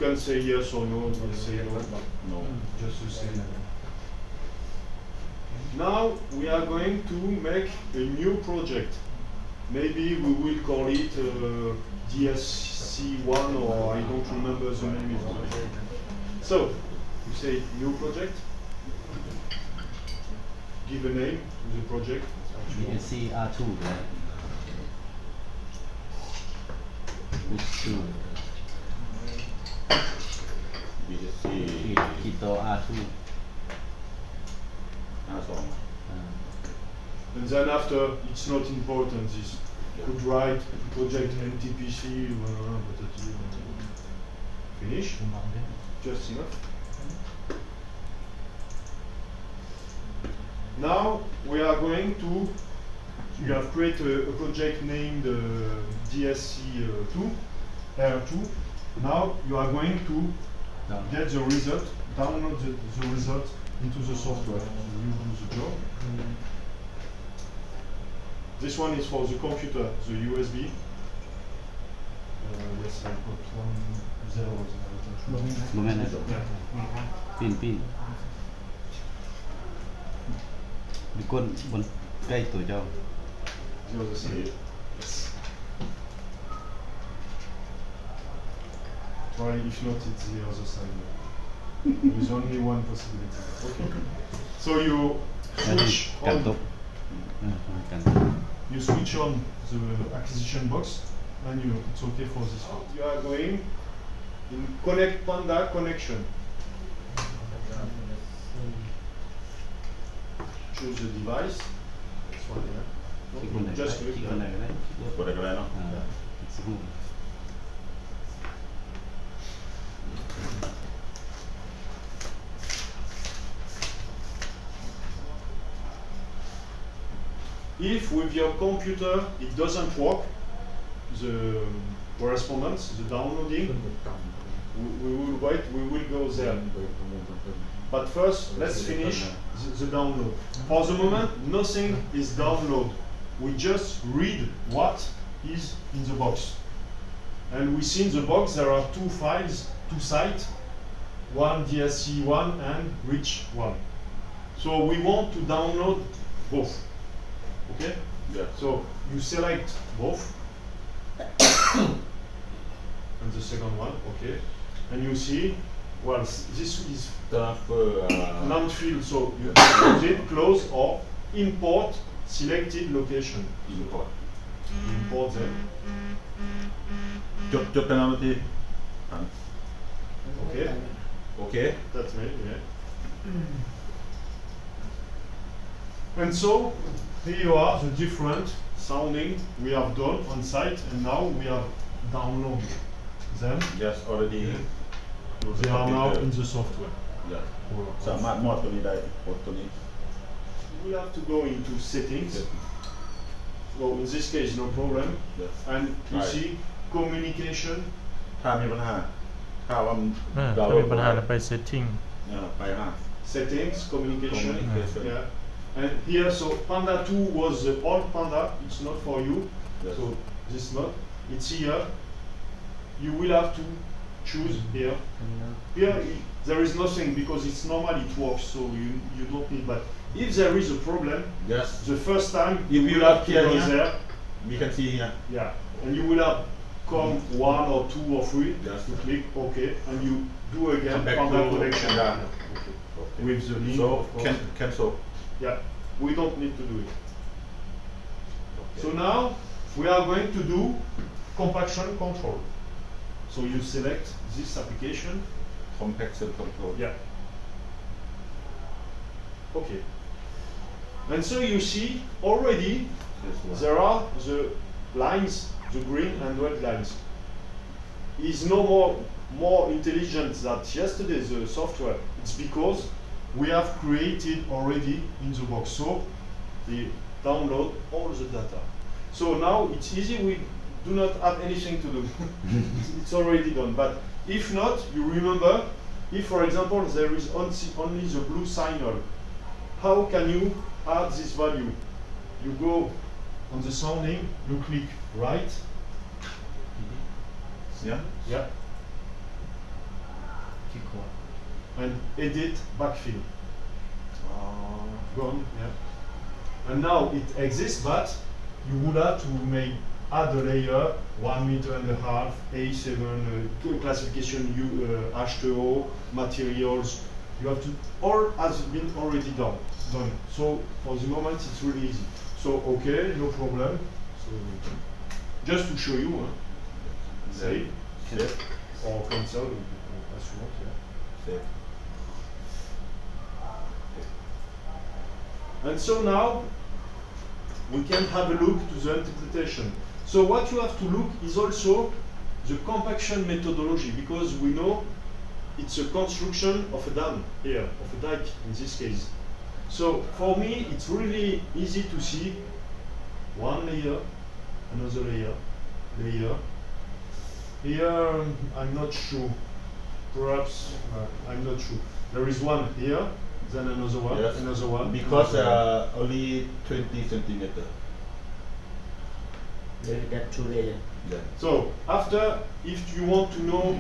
can say yes or no, you can say no. No. Just to say no. Now we are going to make a new project. Maybe we will call it DSC1 or I don't remember the name. So, you say new project. Give a name to the project. DSC R2 right? Which two? BSC Keto R2. R2. And then after, it's not important. This could write project NTPC. Finish. Just enough. Now we are going to. You have created a project named DSC2, R2. Now you are going to get the result, download the result into the software. So you do the job. This one is for the computer, the USB. Yes, I've got 1 0. Moment. Pin. มีก้นบนใกล้ตัวเจ้า The other side. Yes. Try, if not, it's the other side. There is only one possibility. Okay. So you switch กัน on. ตกกัน You switch on the acquisition box, and it's okay for this one. You are going in Connect Panda connection. Choose the device. This one here. No, just click. คนไหนก็ได้ กดอะไรก็ได้เนาะ สักครู่ If with your computer it doesn't work, the correspondence, the downloading, we will wait, we will go there. But first, let's finish the download. For the moment, nothing is downloaded. We just read what is in the box. And we see in the box there are 2 files, 2 sites, one DSC1 and Rich1. So we want to download both. Okay? Yeah. So you select both. And the second one, okay. And you see, well, this is Transfer non-field, so you close it, close or import selected location. import Import them. จบกันแล้วที Okay, โอเค that's me, yeah. And so, here you are, the different sounding we have done on site, and now we have downloaded them. yes already They are now in the software. yeah สามารถมอดตัวนี้ได้กดตัวนี้ We have to go into settings. Well, in this case, no problem. Yeah. And you Right. see communication. ถ้ามีปัญหาถ้าว่า ถ้ามีปัญหาเราไป setting ไปSettings, communication. Communication. Yeah. And here, so Panda 2 was the old Panda. It's not for you. Yes. So this not. It's here. You will have to choose here. Here, there is nothing because it's normal. It works, so you don't need. But if there is a problem, yes the first time If you you will have to appear go here. there. we can see here Yeah, and you will have come 1 or 2 or 3 Yes. to click OK, and you do again Come back Panda to connection Okay. with the link. so of course. cancel Yeah, we don't need to do it. So now we are going to do compaction control. So you select this application. compaction control Yeah. Okay. And so you see already This one. there are the lines, the green and red lines. Is no more intelligent than yesterday, the software. It's because we have created already in the box. So they download all the data. So now it's easy, we do not have anything to do. It's already done. But if not, you remember, if for example there is only the blue signal, how can you add this value? You go on the sounding, you click right. yeah Yeah. and edit backfill. Gone, yeah. And now it exists, but you would have to add a layer, 1.5 meters, A7, classification, H2O, materials. You have to, all has been already done. So for the moment, it's really easy. So okay, no problem. So just to show you, save, or cancel, as you want. Yeah. Save. And so now we can have a look to the interpretation. So what you have to look is also the compaction methodology, because we know it's a construction of a dam here, of a dike in this case. So for me, it's really easy to see one layer, another layer. Here, I'm not sure. Perhaps, I'm not sure. There is one here, then another one, Yes, another one. because another one. only 20 centimeter. That 2 layer. Yeah. So after, if you want to know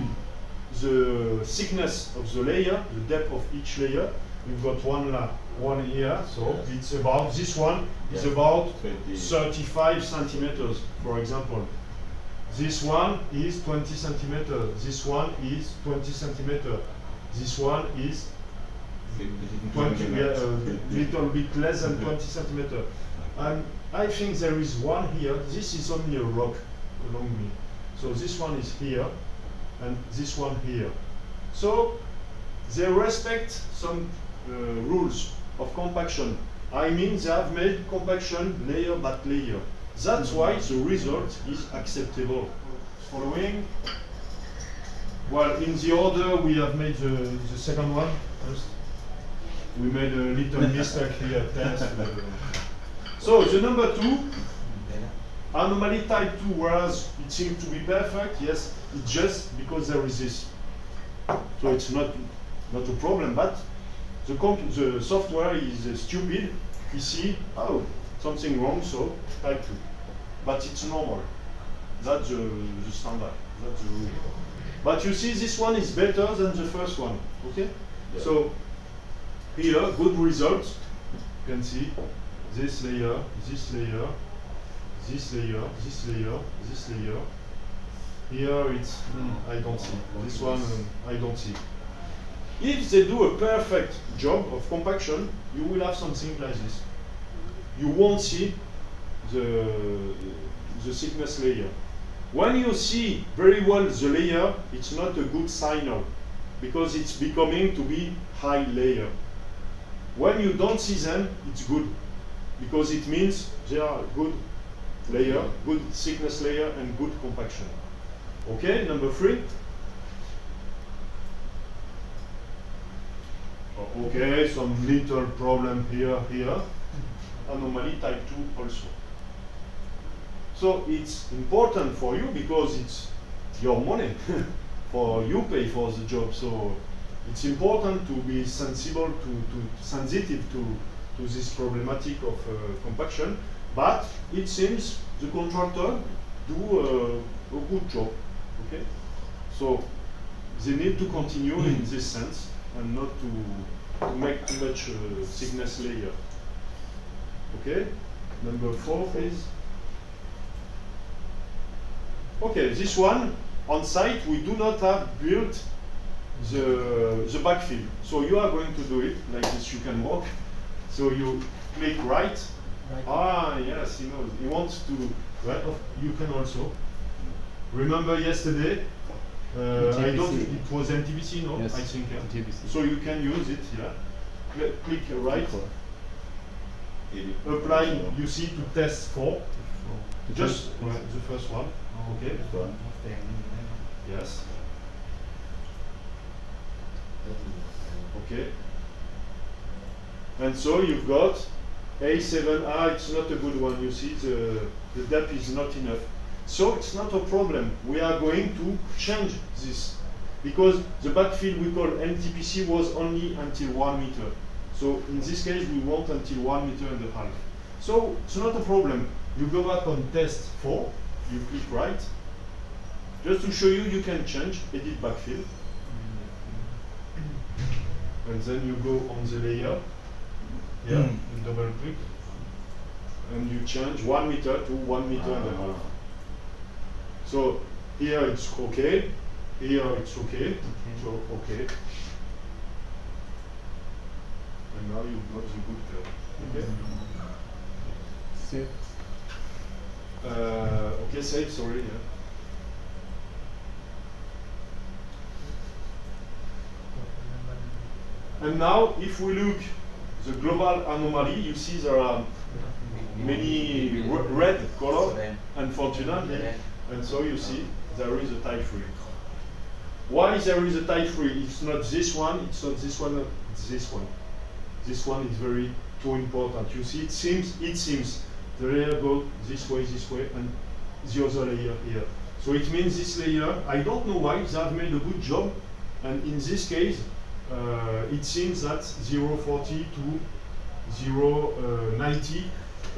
the thickness of the layer, the depth of each layer, you've got one here. So Yes. it's about, this one is Yes. about 20. 35 centimeters, for example. This one is 20 centimeters. This one is 20 centimeters. This one is 20, little bit less than 20 centimeters. And I think there is one here. This is only a rock along me. So this one is here, and this one here. So they respect some rules of compaction. I mean, they have made compaction layer by layer. That's why the result is acceptable. Following. Well, in the order we have made the second one first. We made a little mistake here. Test. So the number 2, anomaly type 2, whereas it seems to be perfect. Yes, it's just because there is this. So it's not a problem, but the software is stupid. You see, oh, something wrong, so type 2. But it's normal. That's the standard. That's the rule. But you see, this one is better than the first one. Okay? Yeah. So here, good results. You can see this layer, this layer, this layer, this layer, this layer. Here it's I don't see. This one I don't see. If they do a perfect job of compaction, you will have something like this. You won't see the thickness layer. When you see very well the layer, it's not a good signal because it's becoming to be high layer. When you don't see them, it's good because it means they are good layer, good thickness layer, and good compaction. Okay, number 3. Okay, some little problem here. Anomaly type 2 also. So it's important for you because it's your money. For you pay for the job. So it's important to be sensitive to this problematic of compaction. But it seems the contractor do a good job. Okay, so they need to continue in this sense and not to make too much thickness layer. Okay, number 4 please. Okay, this one on site we do not have built the backfill. So you are going to do it like this. You can walk. So you click right. Ah yes, he knows. He wants to. Right. You can also. Remember yesterday? I don't. It was NTBC, no? Yes, I think. Yeah. NTBC. So you can use it. Yeah. Click right. Apply. You see to test 4. Just the first one. Okay. Yes. Okay. And so you've got A7. It's not a good one. You see the depth is not enough. So it's not a problem. We are going to change this because the backfill we call NTPC was only until 1 meter. So in this case we want until 1.5 meters. So it's not a problem. You go back on test 4. You click right. Just to show you, you can change edit backfill. and then you go on the layer. Yeah, you double click, and you change 1 meter to 1 meter and a half. So here it's okay, here it's okay, so okay. And now you've got the good curve. Okay. Save. Okay, save, sorry. Yeah. And now, if we look the global anomaly, you see there are many red color, unfortunately, and so you see there is a type 3. Why there is a type 3? It's not this one, it's not this one, it's this one. This one is very too important. You see, it seems the layer goes this way, and the other layer here. So it means this layer, I don't know why, they have made a good job, and in this case, it seems that 0.40 to 0.90,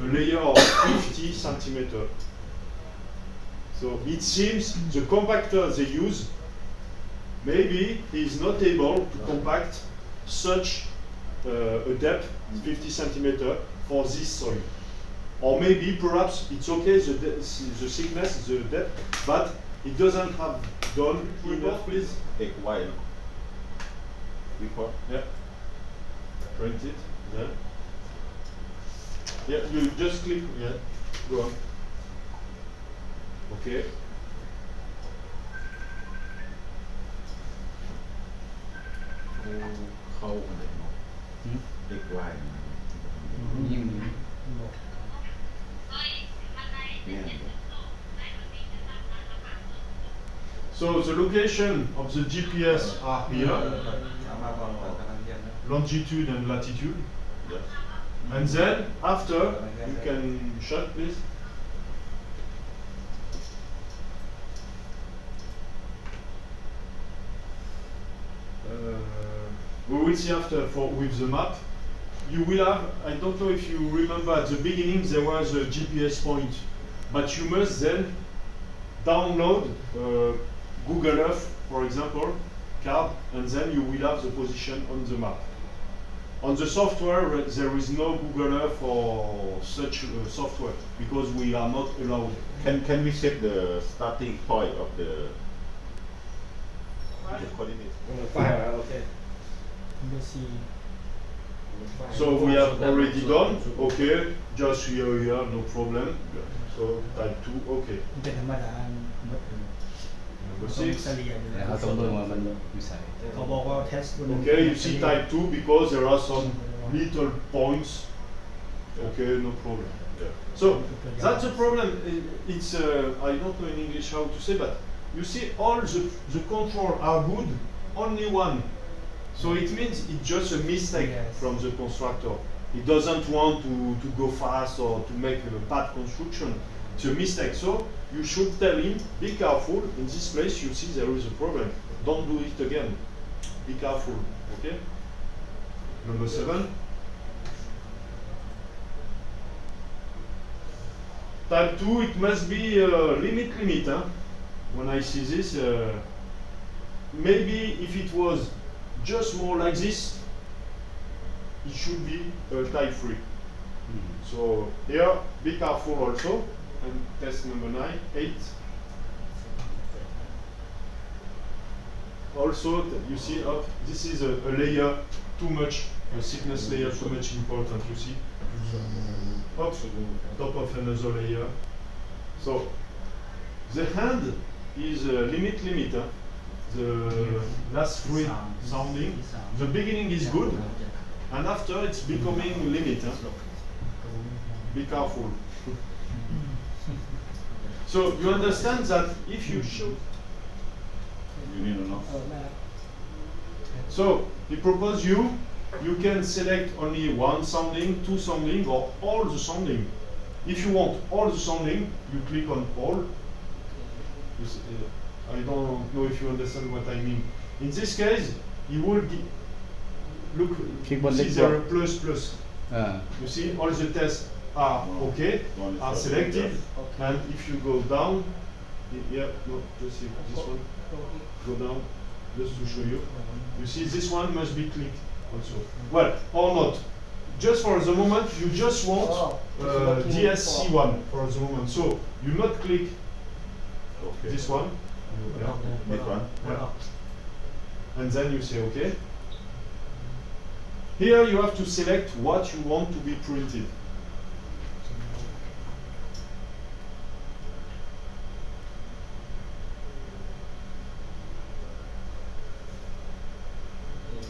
a layer of 50 centimeter. So it seems the compactor they use maybe is not able to compact such a depth, 50 centimeter, for this soil. Or maybe, perhaps, it's okay, the thickness, the depth, but it doesn't have done enough, please. Take while. Report. Yeah. Print it. Yeah. Yeah, you just click. Yeah. Go on. Okay. Hauj. Take while. Yeah. So the location of the GPS are here, longitude and latitude. Yes. And then after, you can shut, please. We will see after with the map. You will have, I don't know if you remember at the beginning there was a GPS point, but you must then download Google Earth, for example, card, and then you will have the position on the map. On the software, there is no Google Earth or such software because we are not allowed. Can we set the starting point of the coordinates? Okay. So we have already done, okay, just here, no problem. So type 2, okay. เป็นธรรมดา Number ต้อง 6. เฉลี่ยอยู่ แต่ แล้ว เขาต้องเบิ่งว่ามันวิสัย เขาบอกว่า test บน Okay, you see type 2 because there are some little points. Okay, no problem. Yeah. So that's the problem. It's I don't know in English how to say, but you see all the control are good, only one. So it means it's just a mistake Yes. from the constructor. He doesn't want to go fast or to make a bad construction. It's a mistake. So you should tell him, be careful. In this place, you see there is a problem. Don't do it again. Be careful. Okay. Number 7. Type 2, it must be limit. Huh? When I see this, maybe if it was just more like this, it should be type 3. So here, be careful also. And test number 9, 8. Also, you see, this is a layer too much, a thickness layer too much important, you see. Up, top of another layer. So, the hand is limit. Huh? The last 3 sounding. The beginning is good, and after it's becoming limit. Huh? Be careful. So you understand that if you show. You need to know. So he proposed you can select only 1 sounding, 2 sounding, or all the sounding. If you want all the sounding, you click on all. I don't know if you understand what I mean. In this case, you will look. Click You on see the there are plus plus. อ่า You see all the tests are okay, One is are okay, selected, yes. and if you go down, yeah, no, just see this one. Go down, just to show you. You see, this one must be clicked. also. Well, or not. Just for the moment, you just want DSC1 for the moment. So you not click Okay. this one, yeah, This one. yeah. And then you say OK. Here you have to select what you want to be printed.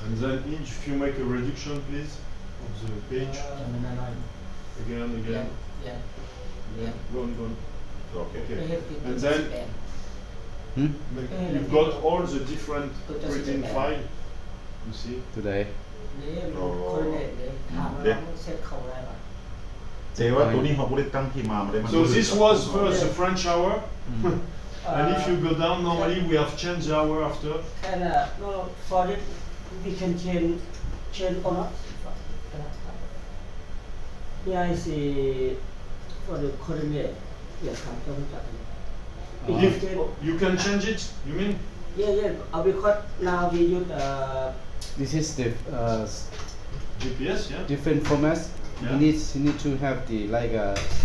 And then if you make a reduction, please, of the page, again, Yeah. Yeah. go on. Okay. Okay. And then Hmm? you've got all the different printing file, you see. Today คนเด็กเลยถามว่าเซ็ตเขาได้ปะ เจ๊ว่าตัวนี้เขาไม่ได้ตั้งที่มาไม่ได้มัน So this was first the French hour, and if you go down, normally we have changed the hour after. Can no for it we can change or not? Yeah, I see for the coordinate. Yeah, come to If you can change it, you mean? Yeah. Because now we use this is the GPS, yeah. different formats. Yeah. You need to have the like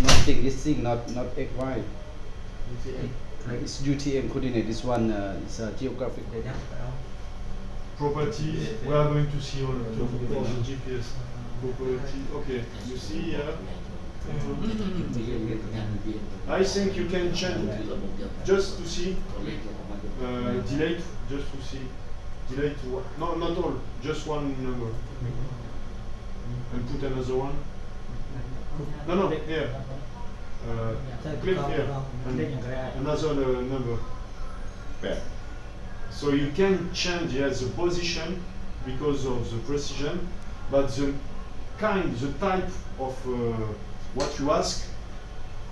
not listing, not XY. Like it's UTM coordinate. This one is geographic. Properties, we are going to see all the GPS. Property, okay, you see here. I think you can change just to see delete, just to see delete one. No, not all, just one number, and put another one. No, here. Click here and another number. Yeah. So you can change the position because of the precision, but the type of what you ask,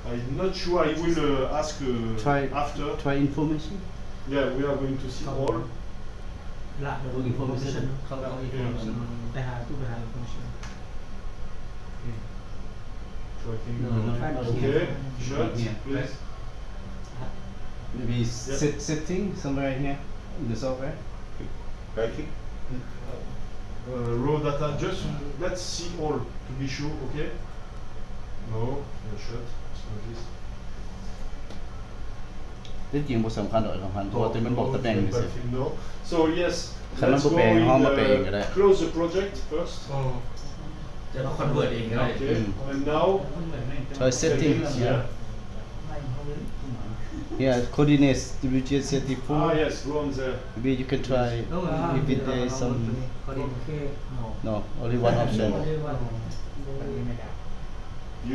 I'm not sure. I will ask after. Try information. Yeah, we are going to see all. หลักดูอินโฟมิชันเขาเอาอินโฟมิชันไปหาตู้ไปหาอินโฟมิชัน So I think No. okay. Shut, Yeah. please. Maybe setting somewhere here in the software. Right click. Raw data. Just let's see all to be sure. Okay. No, not shut. It's not this. ที่จริงบ่สำคัญหรอกสำคัญเพราะว่าตัวมันบอกตำแหน่งนี่สิ No. So yes, Kan let's man go på in, ha med pengar där. close the project first. จะมาคอนเวิร์ตเองก็ได้ Okay. And now Try settings. Yeah. Yeah, coordinates WGS 34. Ah yes, go on there. Maybe you can try if there is some. โอเค No, only one option.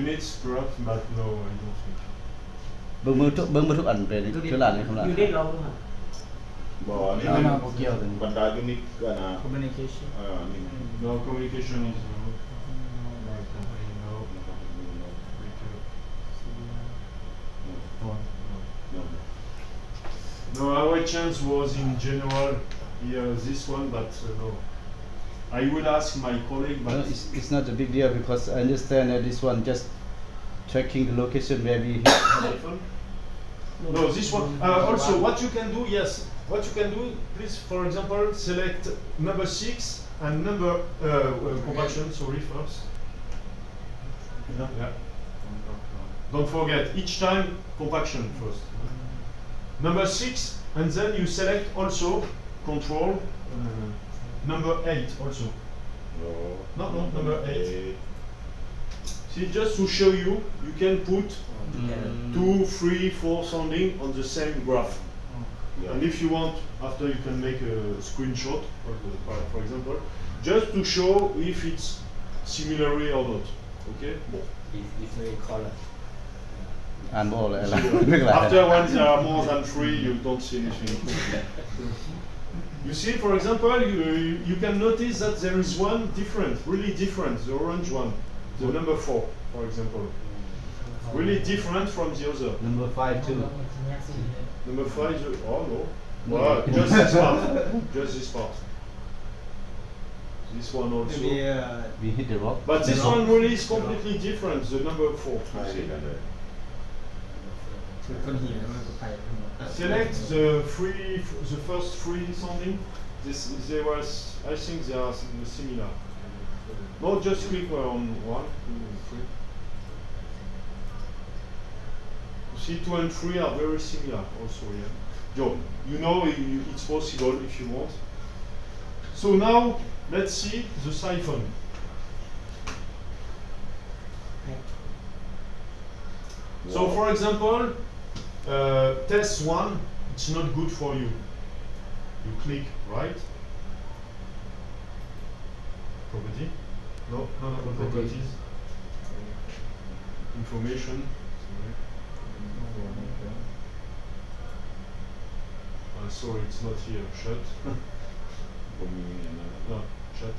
Units perhaps, but no, I don't think. เบิ่งมือทุกอันเลยคือหลานเลยคำนั้น อยู่ได้ลองค่ะ บ่อันนี้ No, มัน no, บ่เกี่ยวกัน บรรดายูนิคกันนะ คอมมิวนิเคชัน นี่ No, communication is no. No, company, no. No, our chance was in general here, this one, but no. I will ask my colleague, No, but it's not a big deal because I understand that this one just tracking the location where we hit. no, this one. Also, what you can do, yes, what you can do, please, for example, select number 6 and number compaction. Sorry, first. Yeah. Don't forget each time compaction first. Number 6, and then you select also control number 8 also. No, number 8. See, just to show you, you can put 2, 3, 4 sounding on the same graph. Yeah. And if you want, after you can make a screenshot, for example, just to show if it's similarly or not. Okay? Bon. อ่านบ่ออกเลยอะไรไม่เป็นไร After when there are more than 3, you don't see anything. You see, for example, you can notice that there is one different, really different, the orange one, the number 4, for example. Really different from the other. Number 5 too. Number 5, oh no. Well, just this part. Just this part. This one also. We hit the rock. But this one really is completely different, the number 4. ใช่กันเลย คนเหี่ยวมันก็ไป Select the first 3 sounding I think they are similar. No, just click on 1, 2, 3. You see, 2 and 3 are very similar also, yeah. You know it's possible if you want. So now, let's see the siphon. So for example, test 1, it's not good for you. You click right. Property? No, properties. Information. Sorry, it's not here. Shut. No, shut.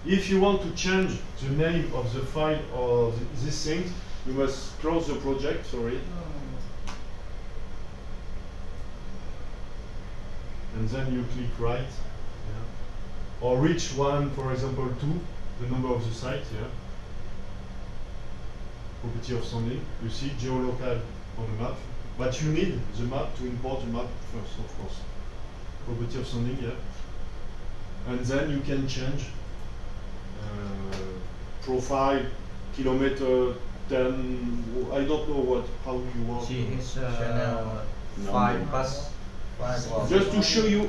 Yeah. If you want to change the name of the file or this thing, you must close the project. Sorry. And then you click right. Yeah. Or reach 1, for example, 2, the number of the site. Yeah. Property of sending. You see geolocal on the map. But you need the map to import the map first, of course. Property of sending, yeah. And then you can change profile, kilometer, 10, I don't know how you want. She is 5 bus. Just to show you